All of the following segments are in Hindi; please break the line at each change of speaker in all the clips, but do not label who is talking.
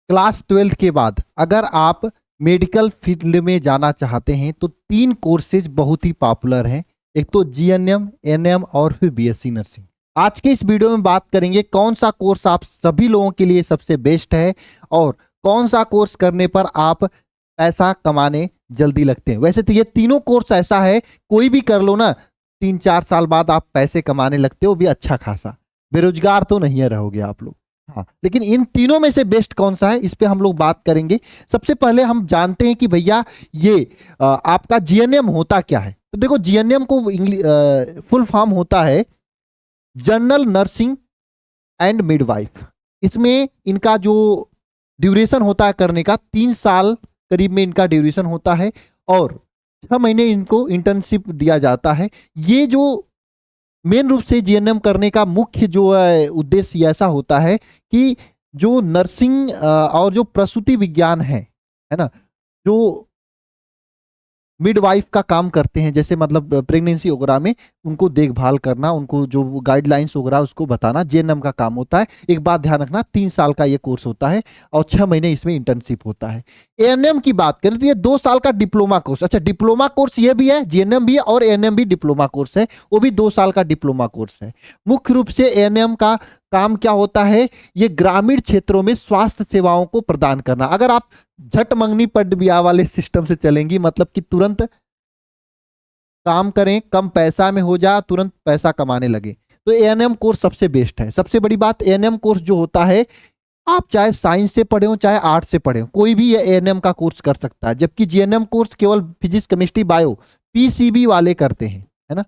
क्लास 12th के बाद अगर आप मेडिकल फील्ड में जाना चाहते हैं तो 3 कोर्सेज बहुत ही पॉपुलर हैं। एक तो जीएनएम, एनएम और फिर बीएससी नर्सिंग। आज के इस वीडियो में बात करेंगे कौन सा कोर्स आप सभी लोगों के लिए सबसे बेस्ट है और कौन सा कोर्स करने पर आप पैसा कमाने जल्दी लगते हैं। वैसे तो ये तीनों कोर्स ऐसा है, कोई भी कर लो ना, 3-4 साल बाद आप पैसे कमाने लगते हो भी अच्छा खासा। बेरोजगार तो नहीं रहोगे आप लोग। हाँ, लेकिन इन तीनों में से बेस्ट कौन सा है, इस पे हम लोग बात करेंगे। सबसे पहले हम जानते हैं कि भैया ये आपका जीएनएम होता क्या है। तो देखो, जीएनएम को फुल फॉर्म होता है जनरल नर्सिंग एंड मिडवाइफ। इसमें इनका जो ड्यूरेशन होता है करने का 3 साल करीब में इनका ड्यूरेशन होता है और 6 महीने इनको इंटर्नशिप दिया जाता है। ये जो मेन रूप से जीएनएम करने का मुख्य जो उद्देश्य ऐसा होता है कि जो नर्सिंग और जो प्रसूति विज्ञान है ना, जो मिडवाइफ का काम करते हैं, जैसे मतलब प्रेगनेंसी वगैरह में उनको देखभाल करना, उनको जो गाइडलाइंस वगैरह उसको बताना, जीएनएम का काम होता है। एक बात ध्यान रखना, 3 साल का ये कोर्स होता है और 6 महीने इसमें इंटर्नशिप होता है। एएनएम की बात करें तो ये 2 साल का डिप्लोमा कोर्स। अच्छा, डिप्लोमा कोर्स ये भी है, जीएनएम भी है और एएनएम भी डिप्लोमा कोर्स है, वो भी 2 साल का डिप्लोमा कोर्स है। मुख्य रूप से एएनएम का काम क्या होता है, ये ग्रामीण क्षेत्रों में स्वास्थ्य सेवाओं को प्रदान करना। अगर आप झट मंगनी पट ब्याह वाले सिस्टम से चलेंगी, मतलब कि तुरंत काम करें, कम पैसा में हो जा, तुरंत पैसा कमाने लगे, तो एएनएम कोर्स सबसे बेस्ट है। सबसे बड़ी बात, एएनएम कोर्स जो होता है, आप चाहे साइंस से पढ़े हो चाहे आर्ट्स से पढ़े हो, कोई भी ये एएनएम का कोर्स कर सकता है। जबकि जीएनएम कोर्स केवल फिजिक्स केमिस्ट्री बायो पीसीबी वाले करते हैं, है ना,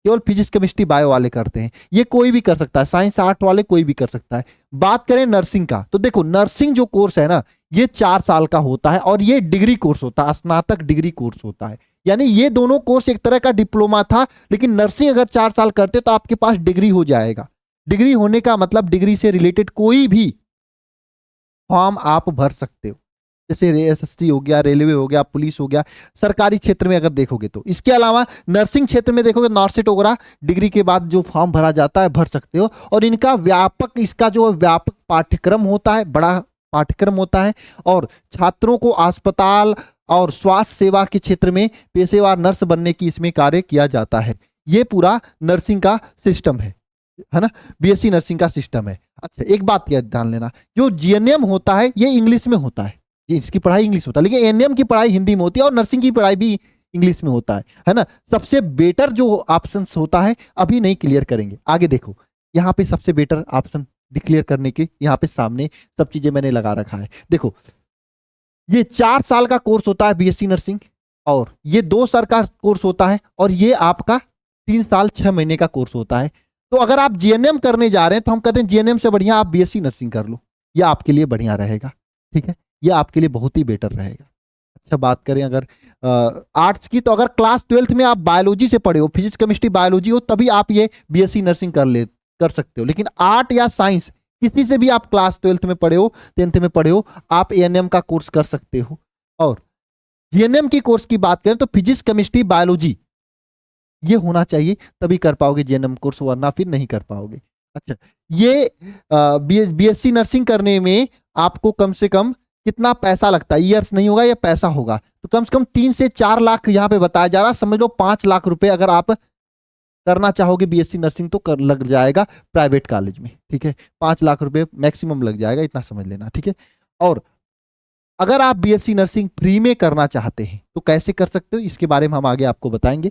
केवल फिजिक्स केमिस्ट्री बायो वाले करते हैं। ये कोई भी कर सकता है, साइंस आर्ट वाले कोई भी कर सकता है। बात करें नर्सिंग का, तो देखो नर्सिंग जो कोर्स है ना, ये 4 साल का होता है और ये डिग्री कोर्स होता है, स्नातक डिग्री कोर्स होता है। यानी ये दोनों कोर्स एक तरह का डिप्लोमा था, लेकिन नर्सिंग अगर 4 साल करते तो आपके पास डिग्री हो जाएगा। डिग्री होने का मतलब डिग्री से रिलेटेड कोई भी फॉर्म आप भर सकते हो, जैसे एसएससी हो गया, रेलवे हो गया, पुलिस हो गया, सरकारी क्षेत्र में अगर देखोगे तो। इसके अलावा नर्सिंग क्षेत्र में देखोगे, नॉर्सेट वगैरह डिग्री के बाद जो फॉर्म भरा जाता है भर सकते हो। और इनका व्यापक, इसका जो व्यापक पाठ्यक्रम होता है, बड़ा पाठ्यक्रम होता है और छात्रों को अस्पताल और स्वास्थ्य सेवा के क्षेत्र में पेशेवर नर्स बनने की इसमें कार्य किया जाता है। ये पूरा नर्सिंग का सिस्टम है ना, बीएससी नर्सिंग का सिस्टम है। अच्छा, एक बात क्या ध्यान लेना, जो जीएनएम होता है ये इंग्लिश में होता है, ये इसकी पढ़ाई इंग्लिश होता है, लेकिन एएनएम की पढ़ाई हिंदी में होती है और नर्सिंग की पढ़ाई भी इंग्लिश में होता है ना। सबसे बेटर जो ऑप्शन होता है अभी नहीं क्लियर करेंगे, आगे देखो। यहाँ पे सबसे बेटर ऑप्शन डिक्लेयर करने के यहाँ पे सामने सब चीजें मैंने लगा रखा है। देखो, ये 4 साल का कोर्स होता है बीएससी नर्सिंग और ये 2 साल का कोर्स होता है और ये आपका 3 साल 6 महीने का कोर्स होता है। तो अगर आप जीएनएम करने जा रहे हैं तो हम कहते हैं जीएनएम से बढ़िया आप बीएससी नर्सिंग कर लो, ये आपके लिए बढ़िया रहेगा। ठीक है, ये आपके लिए बहुत ही बेटर रहेगा। अच्छा, बात करें अगर आर्ट्स की, तो अगर क्लास 12th में आप बायोलॉजी से पढ़े हो, फिजिक्स केमिस्ट्री बायोलॉजी हो, तभी आप ये बीएससी नर्सिंग कर सकते हो। लेकिन आर्ट या साइंस किसी से भी आप क्लास 12th में पढ़े हो, 10th में पढ़े हो, आप एएनएम का कोर्स कर सकते हो। और जीएनएम की कोर्स की बात करें तो फिजिक्स केमिस्ट्री बायोलॉजी ये होना चाहिए, तभी कर पाओगे जीएनएम कोर्स, वरना फिर नहीं कर पाओगे। अच्छा, ये बीएससी नर्सिंग करने में आपको कम से कम कितना पैसा लगता है, ईयर्स नहीं होगा, ये पैसा होगा, तो कम से कम 3 से 4 लाख यहाँ पे बताया जा रहा है। समझ लो 5 लाख रुपए अगर आप करना चाहोगे बीएससी नर्सिंग तो लग जाएगा प्राइवेट कॉलेज में। ठीक है, 5 लाख रुपए मैक्सिमम लग जाएगा, इतना समझ लेना। ठीक है, और अगर आप बीएससी नर्सिंग फ्री में करना चाहते हैं तो कैसे कर सकते हो, इसके बारे में हम आगे आपको बताएंगे।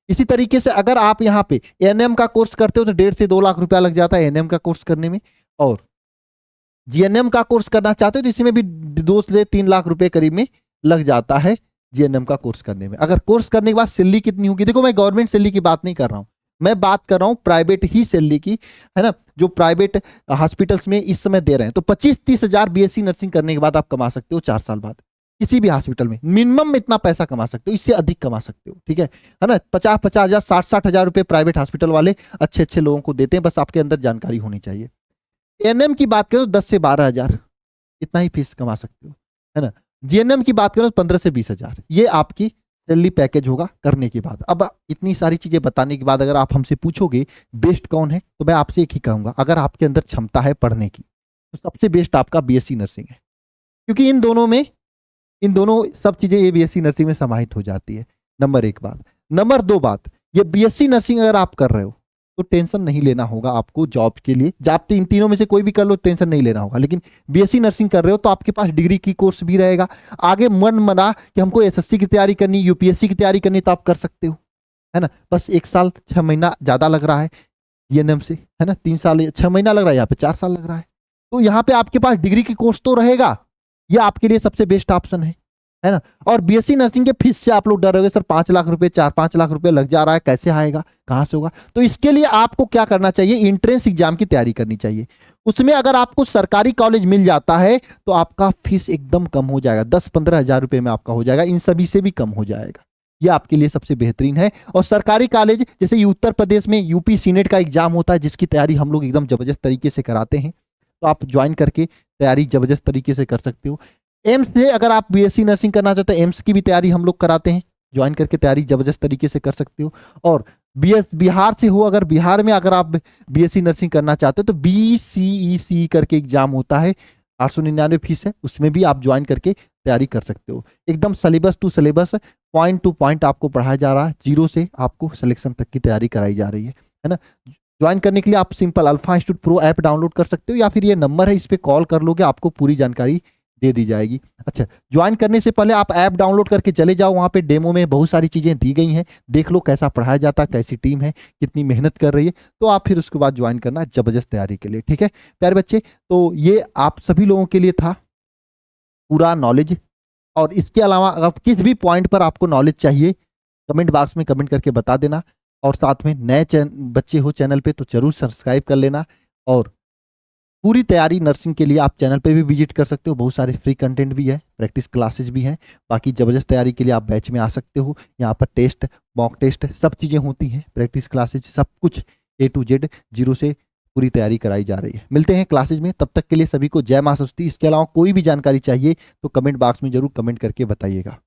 इसी तरीके से अगर आप यहाँ पे एएनएम का कोर्स करते हो तो 1.5 से 2 लाख रुपया लग जाता है एएनएम का कोर्स करने में, और जीएनएम का कोर्स करना चाहते हो तो इसमें भी 2 से 3 लाख रुपए करीब में लग जाता है जीएनएम का कोर्स करने में। अगर कोर्स करने के बाद सैलरी कितनी होगी, देखो मैं गवर्नमेंट सैलरी की बात नहीं कर रहा हूं, मैं बात कर रहा हूं प्राइवेट ही सैलरी की, है ना, जो प्राइवेट हॉस्पिटल्स में इस समय दे रहे हैं। तो 25-30 हजार बीएससी नर्सिंग करने के बाद आप कमा सकते हो 4 साल बाद किसी भी हॉस्पिटल में। मिनिमम में इतना पैसा कमा सकते हो, इससे अधिक कमा सकते हो। ठीक है ना, 50-50 हजार 60-60 हजार रुपए प्राइवेट हॉस्पिटल वाले अच्छे अच्छे लोगों को देते हैं, बस आपके अंदर जानकारी होनी चाहिए। एएनएम की बात करो तो 10 से 12 हजार इतना ही फीस कमा सकते हो, है ना। जीएनएम की बात करो तो 15 से 20 हजार, ये आपकी सैलरी पैकेज होगा करने के बाद। अब इतनी सारी चीजें बताने के बाद अगर आप हमसे पूछोगे बेस्ट कौन है, तो मैं आपसे एक ही कहूंगा, अगर आपके अंदर क्षमता है पढ़ने की तो सबसे बेस्ट आपका बीएससी नर्सिंग है। क्योंकि इन दोनों सब चीजें ये बीएससी नर्सिंग में समाहित हो जाती है। नंबर 1 बात। नंबर 2 बात, ये बीएससी नर्सिंग अगर आप कर रहे हो तो टेंशन नहीं लेना होगा आपको जॉब के लिए। आप इन तीनों में से कोई भी कर लो, टेंशन नहीं लेना होगा। लेकिन बीएससी नर्सिंग कर रहे हो तो आपके पास डिग्री की कोर्स भी रहेगा। आगे मन बना कि हमको एसएससी की तैयारी करनी, यूपीएससी की तैयारी करनी, तो आप कर सकते हो, है ना। बस 1 साल 6 महीना ज्यादा लग रहा है जीएनएम से, है ना। 3 साल 6 महीना लग रहा है, यहाँ पे 4 साल लग रहा है। तो यहाँ पे आपके पास डिग्री की कोर्स तो रहेगा, ये आपके लिए सबसे बेस्ट ऑप्शन है ना। और बीएससी नर्सिंग के फीस से आप लोग डर रहे हो सर 5 लाख रुपए 4-5 लाख रुपए लग जा रहा है, कैसे आएगा, कहां से होगा। तो इसके लिए आपको क्या करना चाहिए, एंट्रेंस एग्जाम की तैयारी करनी चाहिए। उसमें अगर आपको सरकारी कॉलेज मिल जाता है तो आपका फीस एकदम कम हो जाएगा, 10-15 हजार रुपए में आपका हो जाएगा, इन सभी से भी कम हो जाएगा। ये आपके लिए सबसे बेहतरीन है। और सरकारी कॉलेज जैसे ये उत्तर प्रदेश में यूपी सीनेट का एग्जाम होता है, जिसकी तैयारी हम लोग एकदम जबरदस्त तरीके से कराते हैं, तो आप ज्वाइन करके तैयारी जबरदस्त तरीके से कर सकते हो। एम्स से अगर आप बीएससी नर्सिंग करना चाहते हो, एम्स की भी तैयारी हम लोग कराते हैं, ज्वाइन करके तैयारी जबरदस्त तरीके से कर सकते हो। और बिहार से हो, अगर बिहार में अगर आप बीएससी नर्सिंग करना चाहते हो तो BCEC करके एग्जाम होता है, 899 फीस है, उसमें भी आप ज्वाइन करके तैयारी कर सकते हो। एकदम syllabus to syllabus, point to point आपको पढ़ाया जा रहा है, जीरो से आपको सिलेक्शन तक की तैयारी कराई जा रही है ना। ज्वाइन करने के लिए आप simple alpha institute pro app download कर सकते हो, या फिर ये नंबर है, इस पर कॉल कर लोगे, आपको पूरी जानकारी दे दी जाएगी। अच्छा, ज्वाइन करने से पहले आप ऐप डाउनलोड करके चले जाओ, वहां पे डेमो में बहुत सारी चीजें दी गई हैं, देख लो कैसा पढ़ाया जाता है, कैसी टीम है, कितनी मेहनत कर रही है, तो आप फिर उसके बाद ज्वाइन करना जबरदस्त तैयारी के लिए। ठीक है प्यारे बच्चे, तो ये आप सभी लोगों के लिए था पूरा नॉलेज। और इसके अलावा अगर किस भी पॉइंट पर आपको नॉलेज चाहिए, कमेंट बॉक्स में कमेंट करके बता देना। और साथ में नए बच्चे हो चैनल पे तो जरूर सब्सक्राइब कर लेना। और पूरी तैयारी नर्सिंग के लिए आप चैनल पे भी विजिट कर सकते हो, बहुत सारे फ्री कंटेंट भी है, प्रैक्टिस क्लासेस भी हैं। बाकी जबरदस्त तैयारी के लिए आप बैच में आ सकते हो, यहाँ पर टेस्ट, मॉक टेस्ट, सब चीज़ें होती हैं, प्रैक्टिस क्लासेज, सब कुछ A to Z जीरो से पूरी तैयारी कराई जा रही है। मिलते हैं क्लासेज में, तब तक के लिए सभी को जय मां सरस्वती। इसके अलावा कोई भी जानकारी चाहिए तो कमेंट बॉक्स में जरूर कमेंट करके बताइएगा।